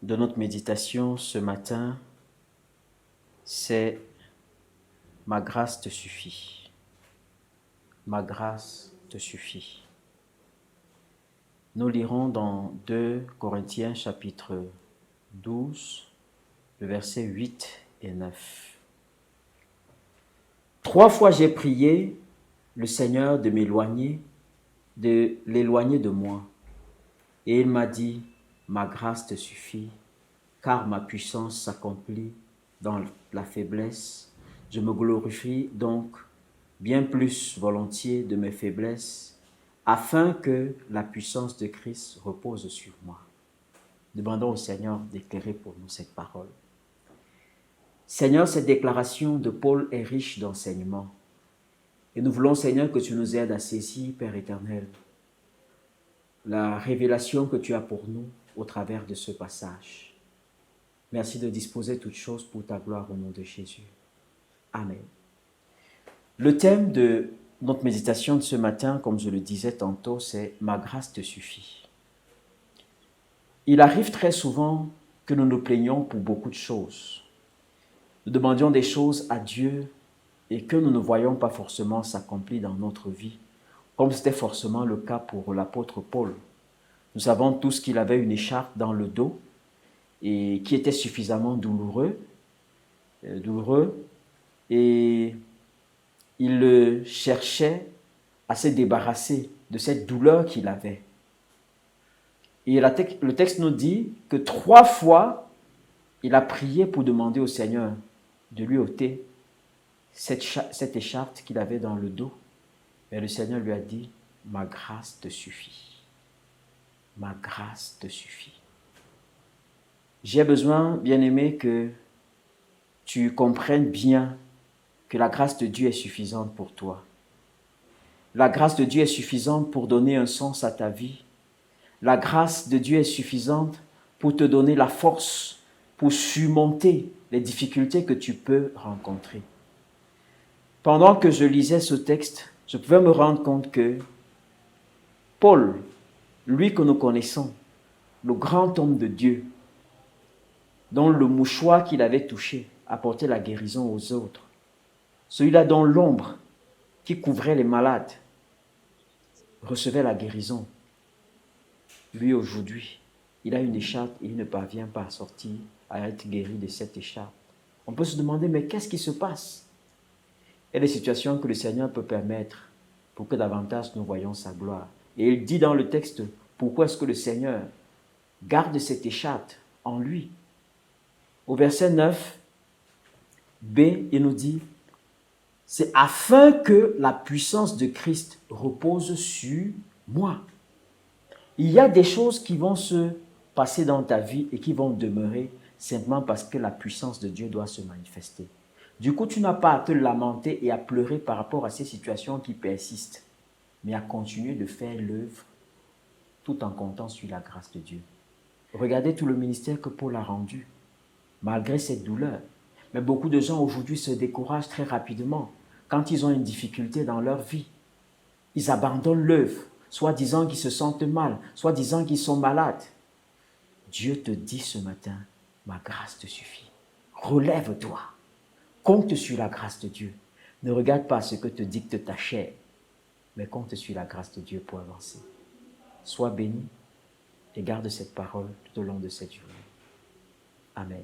de notre méditation ce matin, c'est « Ma grâce te suffit ». Ma grâce te suffit. Nous lirons dans 2 Corinthiens chapitre 12, le verset 8 et 9. 3 fois j'ai prié le Seigneur de l'éloigner de moi. Et il m'a dit, ma grâce te suffit, car ma puissance s'accomplit dans la faiblesse. Je me glorifie donc bien plus volontiers de mes faiblesses, afin que la puissance de Christ repose sur moi. Demandons au Seigneur d'éclairer pour nous cette parole. Seigneur, cette déclaration de Paul est riche d'enseignements. Et nous voulons, Seigneur, que tu nous aides à saisir, Père éternel, la révélation que tu as pour nous au travers de ce passage. Merci de disposer toutes choses pour ta gloire au nom de Jésus. Amen. Le thème de notre méditation de ce matin, comme je le disais tantôt, c'est « Ma grâce te suffit ». Il arrive très souvent que nous nous plaignons pour beaucoup de choses. Nous demandions des choses à Dieu et que nous ne voyons pas forcément s'accomplir dans notre vie, comme c'était forcément le cas pour l'apôtre Paul. Nous savons tous qu'il avait une écharpe dans le dos et qui était suffisamment douloureux et il cherchait à se débarrasser de cette douleur qu'il avait. Et le texte nous dit que 3 fois, il a prié pour demander au Seigneur de lui ôter cette écharpe qu'il avait dans le dos. Mais le Seigneur lui a dit, ma grâce te suffit. Ma grâce te suffit. J'ai besoin, bien-aimé, que tu comprennes bien que la grâce de Dieu est suffisante pour toi. La grâce de Dieu est suffisante pour donner un sens à ta vie. La grâce de Dieu est suffisante pour te donner la force pour surmonter les difficultés que tu peux rencontrer. Pendant que je lisais ce texte, je pouvais me rendre compte que Paul, lui que nous connaissons, le grand homme de Dieu, dont le mouchoir qu'il avait touché apportait la guérison aux autres, celui-là dont l'ombre qui couvrait les malades recevait la guérison. Lui, aujourd'hui, il a une écharpe et il ne parvient pas à sortir, à être guéri de cette écharpe. On peut se demander, mais qu'est-ce qui se passe? Il y a des situations que le Seigneur peut permettre pour que davantage nous voyions sa gloire. Et il dit dans le texte, pourquoi est-ce que le Seigneur garde cette écharpe en lui? Au verset 9, B, il nous dit, c'est afin que la puissance de Christ repose sur moi. Il y a des choses qui vont se passer dans ta vie et qui vont demeurer simplement parce que la puissance de Dieu doit se manifester. Du coup, tu n'as pas à te lamenter et à pleurer par rapport à ces situations qui persistent, mais à continuer de faire l'œuvre tout en comptant sur la grâce de Dieu. Regardez tout le ministère que Paul a rendu, malgré cette douleur. Mais beaucoup de gens aujourd'hui se découragent très rapidement quand ils ont une difficulté dans leur vie. Ils abandonnent l'œuvre, soit disant qu'ils se sentent mal, soit disant qu'ils sont malades. Dieu te dit ce matin, ma grâce te suffit. Relève-toi. Compte sur la grâce de Dieu. Ne regarde pas ce que te dicte ta chair, mais compte sur la grâce de Dieu pour avancer. Sois béni et garde cette parole tout au long de cette journée. Amen.